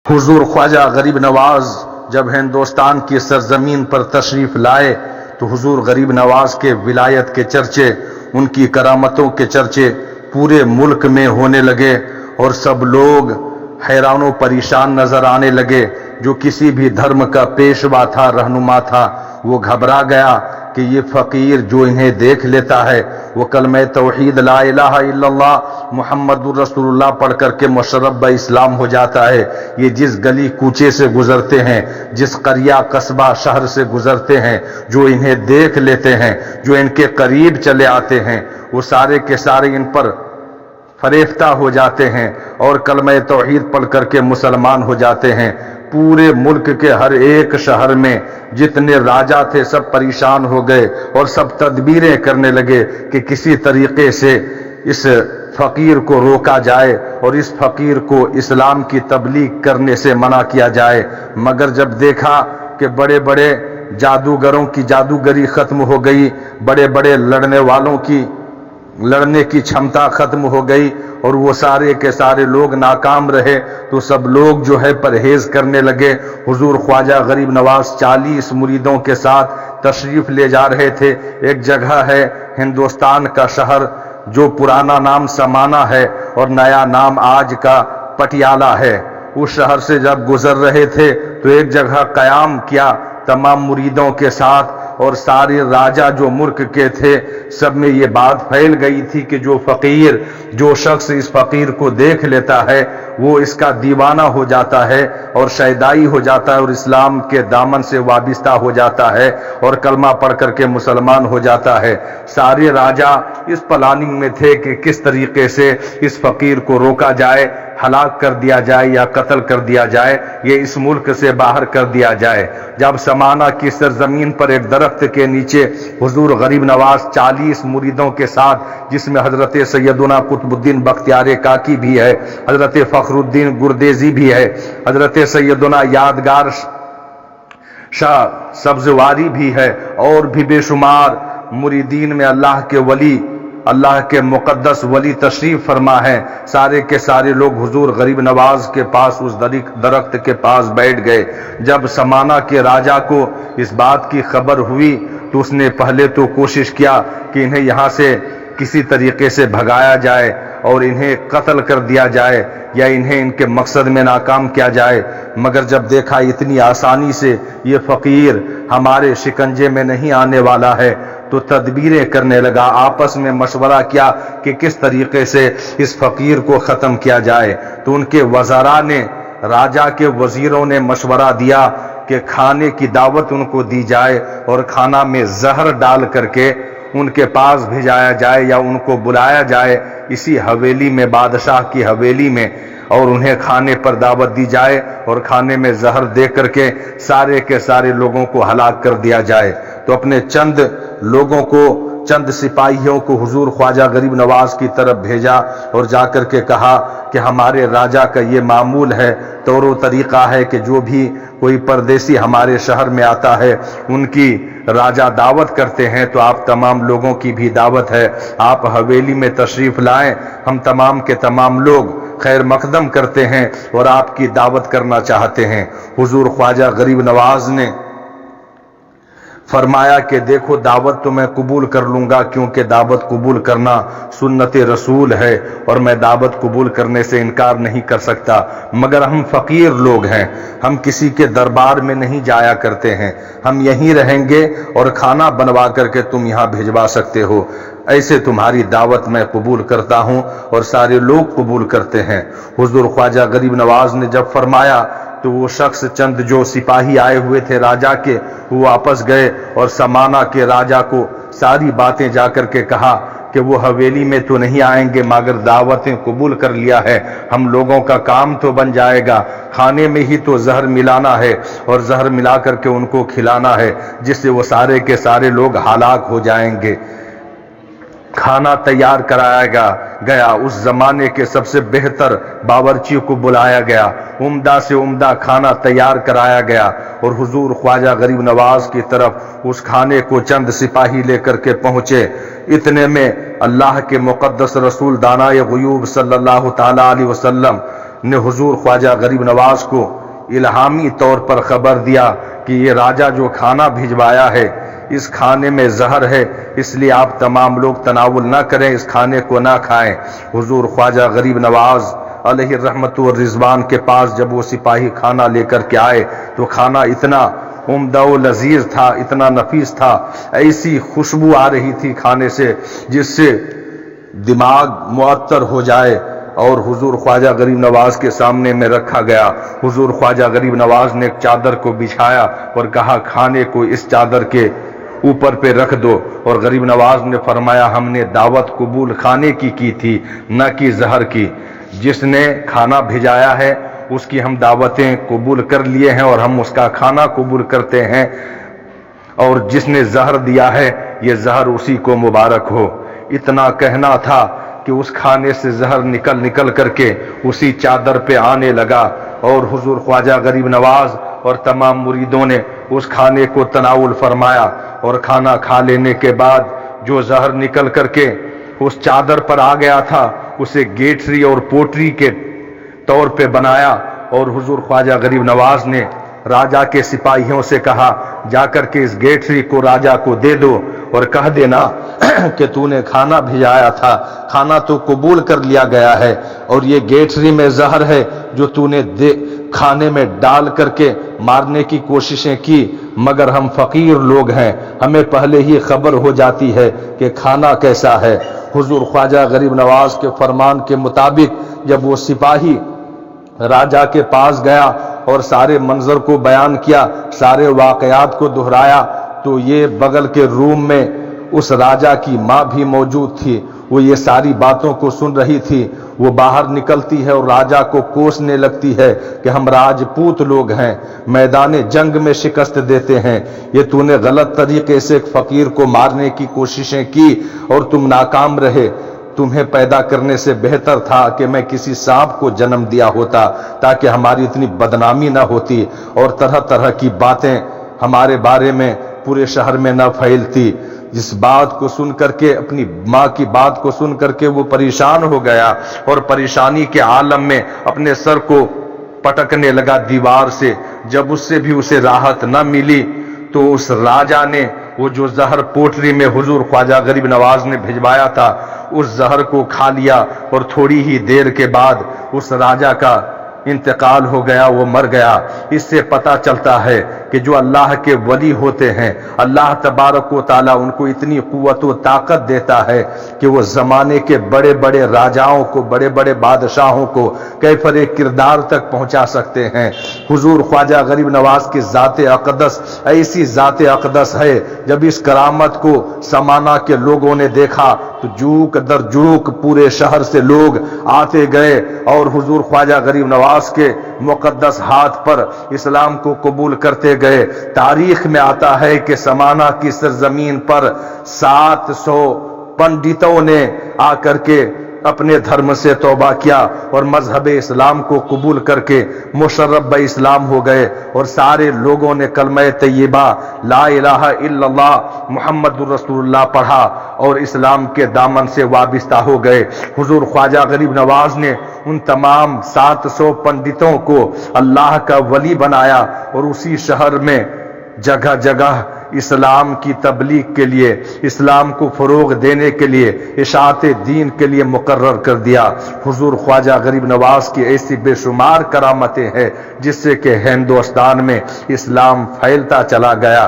حضور خواجہ غریب نواز جب ہندوستان کی سرزمین پر تشریف لائے تو حضور غریب نواز کے ولایت کے چرچے، ان کی کرامتوں کے چرچے پورے ملک میں ہونے لگے اور سب لوگ حیران و پریشان نظر آنے لگے۔ جو کسی بھی دھرم کا پیشوا تھا، رہنما تھا، وہ گھبرا گیا کہ یہ فقیر جو انہیں دیکھ لیتا ہے وہ کلمہ توحید لا الہ الا اللہ محمد الرسول اللہ پڑھ کر کے مشرب اسلام ہو جاتا ہے۔ یہ جس گلی کوچے سے گزرتے ہیں، جس قریہ قصبہ شہر سے گزرتے ہیں، جو انہیں دیکھ لیتے ہیں، جو ان کے قریب چلے آتے ہیں، وہ سارے کے سارے ان پر فریفتہ ہو جاتے ہیں اور کلمہ توحید پڑھ کر کے مسلمان ہو جاتے ہیں۔ پورے ملک کے ہر ایک شہر میں جتنے راجا تھے سب پریشان ہو گئے اور سب تدبیریں کرنے لگے کہ کسی طریقے سے اس فقیر کو روکا جائے اور اس فقیر کو اسلام کی تبلیغ کرنے سے منع کیا جائے۔ مگر جب دیکھا کہ بڑے بڑے جادوگروں کی جادوگری ختم ہو گئی، بڑے بڑے لڑنے والوں کی لڑنے کی چھمتا ختم ہو گئی اور وہ سارے کے سارے لوگ ناکام رہے، تو سب لوگ جو ہے پرہیز کرنے لگے۔ حضور خواجہ غریب نواز 40 مریدوں کے ساتھ تشریف لے جا رہے تھے۔ ایک جگہ ہے ہندوستان کا شہر جو پرانا نام سمانہ ہے اور نیا نام آج کا پٹیالہ ہے۔ اس شہر سے جب گزر رہے تھے تو ایک جگہ قیام کیا تمام مریدوں کے ساتھ، اور سارے راجا جو ملک کے تھے سب میں یہ بات پھیل گئی تھی کہ جو شخص اس فقیر کو دیکھ لیتا ہے وہ اس کا دیوانہ ہو جاتا ہے اور شیدائی ہو جاتا ہے اور اسلام کے دامن سے وابستہ ہو جاتا ہے اور کلمہ پڑھ کر کے مسلمان ہو جاتا ہے۔ سارے راجا اس پلاننگ میں تھے کہ کس طریقے سے اس فقیر کو روکا جائے، ہلاک کر دیا جائے یا قتل کر دیا جائے، یہ اس ملک سے باہر کر دیا جائے۔ جب سمانہ کی سرزمین پر ایک درخت کے نیچے حضور غریب نواز 40 مریدوں کے ساتھ، جس میں حضرت سیدنا قطب الدین بختیار کاکی بھی ہے، حضرت فخر الدین گردیزی بھی ہے، حضرت سیدنا یادگار شاہ سبزواری بھی ہے، اور بھی بے شمار مریدین میں اللہ کے ولی، اللہ کے مقدس ولی تشریف فرما ہے۔ سارے کے سارے لوگ حضور غریب نواز کے پاس اس درخت کے پاس بیٹھ گئے۔ جب سمانہ کے راجا کو اس بات کی خبر ہوئی تو اس نے پہلے تو کوشش کیا کہ انہیں یہاں سے کسی طریقے سے بھگایا جائے اور انہیں قتل کر دیا جائے یا انہیں ان کے مقصد میں ناکام کیا جائے، مگر جب دیکھا اتنی آسانی سے یہ فقیر ہمارے شکنجے میں نہیں آنے والا ہے تو تدبیریں کرنے لگا، آپس میں مشورہ کیا کہ کس طریقے سے اس فقیر کو ختم کیا جائے۔ تو ان کے وزراء نے، راجا کے وزیروں نے مشورہ دیا کہ کھانے کی دعوت ان کو دی جائے اور کھانا میں زہر ڈال کر کے ان کے پاس بھیجایا جائے یا ان کو بلایا جائے اسی حویلی میں، بادشاہ کی حویلی میں، اور انہیں کھانے پر دعوت دی جائے اور کھانے میں زہر دے کر کے سارے کے سارے لوگوں کو ہلاک کر دیا جائے۔ تو اپنے چند لوگوں کو، چند سپاہیوں کو حضور خواجہ غریب نواز کی طرف بھیجا اور جا کر کے کہا کہ ہمارے راجا کا یہ معمول ہے، طور و طریقہ ہے کہ جو بھی کوئی پردیسی ہمارے شہر میں آتا ہے ان کی راجا دعوت کرتے ہیں، تو آپ تمام لوگوں کی بھی دعوت ہے، آپ حویلی میں تشریف لائیں، ہم تمام کے تمام لوگ خیر مقدم کرتے ہیں اور آپ کی دعوت کرنا چاہتے ہیں۔ حضور خواجہ غریب نواز نے فرمایا کہ دیکھو دعوت تو میں قبول کر لوں گا، کیونکہ دعوت قبول کرنا سنت رسول ہے اور میں دعوت قبول کرنے سے انکار نہیں کر سکتا، مگر ہم فقیر لوگ ہیں، ہم کسی کے دربار میں نہیں جایا کرتے ہیں، ہم یہیں رہیں گے اور کھانا بنوا کر کے تم یہاں بھیجوا سکتے ہو، ایسے تمہاری دعوت میں قبول کرتا ہوں، اور سارے لوگ قبول کرتے ہیں۔ حضور خواجہ غریب نواز نے جب فرمایا تو وہ شخص، چند جو سپاہی آئے ہوئے تھے راجا کے، وہ واپس گئے اور سمانہ کے راجا کو ساری باتیں جا کر کے کہا کہ وہ حویلی میں تو نہیں آئیں گے مگر دعوتیں قبول کر لیا ہے، ہم لوگوں کا کام تو بن جائے گا، کھانے میں ہی تو زہر ملانا ہے اور زہر ملا کر کے ان کو کھلانا ہے جس سے وہ سارے کے سارے لوگ ہلاک ہو جائیں گے۔ کھانا تیار کرایا گیا، اس زمانے کے سب سے بہتر باورچی کو بلایا گیا، عمدہ سے عمدہ کھانا تیار کرایا گیا، اور حضور خواجہ غریب نواز کی طرف اس کھانے کو چند سپاہی لے کر کے پہنچے۔ اتنے میں اللہ کے مقدس رسول دانائے غیوب صلی اللہ تعالی علیہ وسلم نے حضور خواجہ غریب نواز کو الہامی طور پر خبر دیا کہ یہ راجہ جو کھانا بھجوایا ہے اس کھانے میں زہر ہے، اس لیے آپ تمام لوگ تناول نہ کریں، اس کھانے کو نہ کھائیں۔ حضور خواجہ غریب نواز علیہ الرحمت والرضوان کے پاس جب وہ سپاہی کھانا لے کر کے آئے تو کھانا اتنا عمدہ و لذیذ تھا، اتنا نفیس تھا، ایسی خوشبو آ رہی تھی کھانے سے جس سے دماغ معطر ہو جائے، اور حضور خواجہ غریب نواز کے سامنے میں رکھا گیا۔ حضور خواجہ غریب نواز نے ایک چادر کو بچھایا اور کہا کھانے کو اس چادر کے اوپر پہ رکھ دو، اور غریب نواز نے فرمایا ہم نے دعوت قبول کھانے کی تھی نہ کہ زہر کی۔ جس نے کھانا بھیجایا ہے اس کی ہم دعوتیں قبول کر لیے ہیں اور ہم اس کا کھانا قبول کرتے ہیں، اور جس نے زہر دیا ہے یہ زہر اسی کو مبارک ہو۔ اتنا کہنا تھا کہ اس کھانے سے زہر نکل کر کے اسی چادر پہ آنے لگا، اور حضور خواجہ غریب نواز اور تمام مریدوں نے اس کھانے کو تناول فرمایا، اور کھانا کھا لینے کے بعد جو زہر نکل کر کے اس چادر پر آ گیا تھا اسے گیٹری اور پوٹری کے طور پہ بنایا، اور حضور خواجہ غریب نواز نے راجہ کے سپاہیوں سے کہا جا کر کے اس گیٹری کو راجہ کو دے دو اور کہہ دینا کہ تو نے کھانا بھیجایا تھا، کھانا تو قبول کر لیا گیا ہے، اور یہ گیٹری میں زہر ہے جو تو نے کھانے میں ڈال کر کے مارنے کی کوششیں کی، مگر ہم فقیر لوگ ہیں، ہمیں پہلے ہی خبر ہو جاتی ہے کہ کھانا کیسا ہے۔ حضور خواجہ غریب نواز کے فرمان کے مطابق جب وہ سپاہی راجہ کے پاس گیا اور سارے منظر کو بیان کیا، سارے واقعات کو دہرایا، تو یہ بغل کے روم میں اس راجہ کی ماں بھی موجود تھی، وہ یہ ساری باتوں کو سن رہی تھی۔ وہ باہر نکلتی ہے اور راجہ کو کوسنے لگتی ہے کہ ہم راجپوت لوگ ہیں، میدان جنگ میں شکست دیتے ہیں، یہ تو نے غلط طریقے سے ایک فقیر کو مارنے کی کوششیں کی اور تم ناکام رہے، تمہیں پیدا کرنے سے بہتر تھا کہ میں کسی سانپ کو جنم دیا ہوتا تاکہ ہماری اتنی بدنامی نہ ہوتی اور طرح طرح کی باتیں ہمارے بارے میں پورے شہر میں نہ پھیلتی۔ جس بات کو سن کر کے، اپنی ماں کی بات کو سن کر کے وہ پریشان ہو گیا، اور پریشانی کے عالم میں اپنے سر کو پٹکنے لگا دیوار سے۔ جب اس سے بھی اسے راحت نہ ملی تو اس راجہ نے وہ جو زہر پوٹری میں حضور خواجہ غریب نواز نے بھجوایا تھا اس زہر کو کھا لیا، اور تھوڑی ہی دیر کے بعد اس راجہ کا انتقال ہو گیا، وہ مر گیا۔ اس سے پتہ چلتا ہے کہ جو اللہ کے ولی ہوتے ہیں اللہ تبارک و تعالیٰ ان کو اتنی قوت و طاقت دیتا ہے کہ وہ زمانے کے بڑے بڑے راجاؤں کو، بڑے بڑے بادشاہوں کو کیفر کردار تک پہنچا سکتے ہیں۔ حضور خواجہ غریب نواز کی ذات اقدس ایسی ذات اقدس ہے، جب اس کرامت کو سمانہ کے لوگوں نے دیکھا تو جوک در جوک پورے شہر سے لوگ آتے گئے اور حضور خواجہ غریب نواز کے مقدس ہاتھ پر اسلام کو قبول کرتے گئے۔ تاریخ میں آتا ہے کہ سمانہ کی سرزمین پر 700 پنڈتوں نے آ کر کے اپنے دھرم سے توبہ کیا اور مذہب اسلام کو قبول کر کے مشرب اسلام ہو گئے، اور سارے لوگوں نے کلمہ طیبہ لا الہ الا اللہ محمد الرسول اللہ پڑھا اور اسلام کے دامن سے وابستہ ہو گئے۔ حضور خواجہ غریب نواز نے ان تمام 700 پنڈتوں کو اللہ کا ولی بنایا، اور اسی شہر میں جگہ جگہ اسلام کی تبلیغ کے لیے، اسلام کو فروغ دینے کے لیے، اشاعت دین کے لیے مقرر کر دیا۔ حضور خواجہ غریب نواز کی ایسی بے شمار کرامتیں ہیں جس سے کہ ہندوستان میں اسلام پھیلتا چلا گیا۔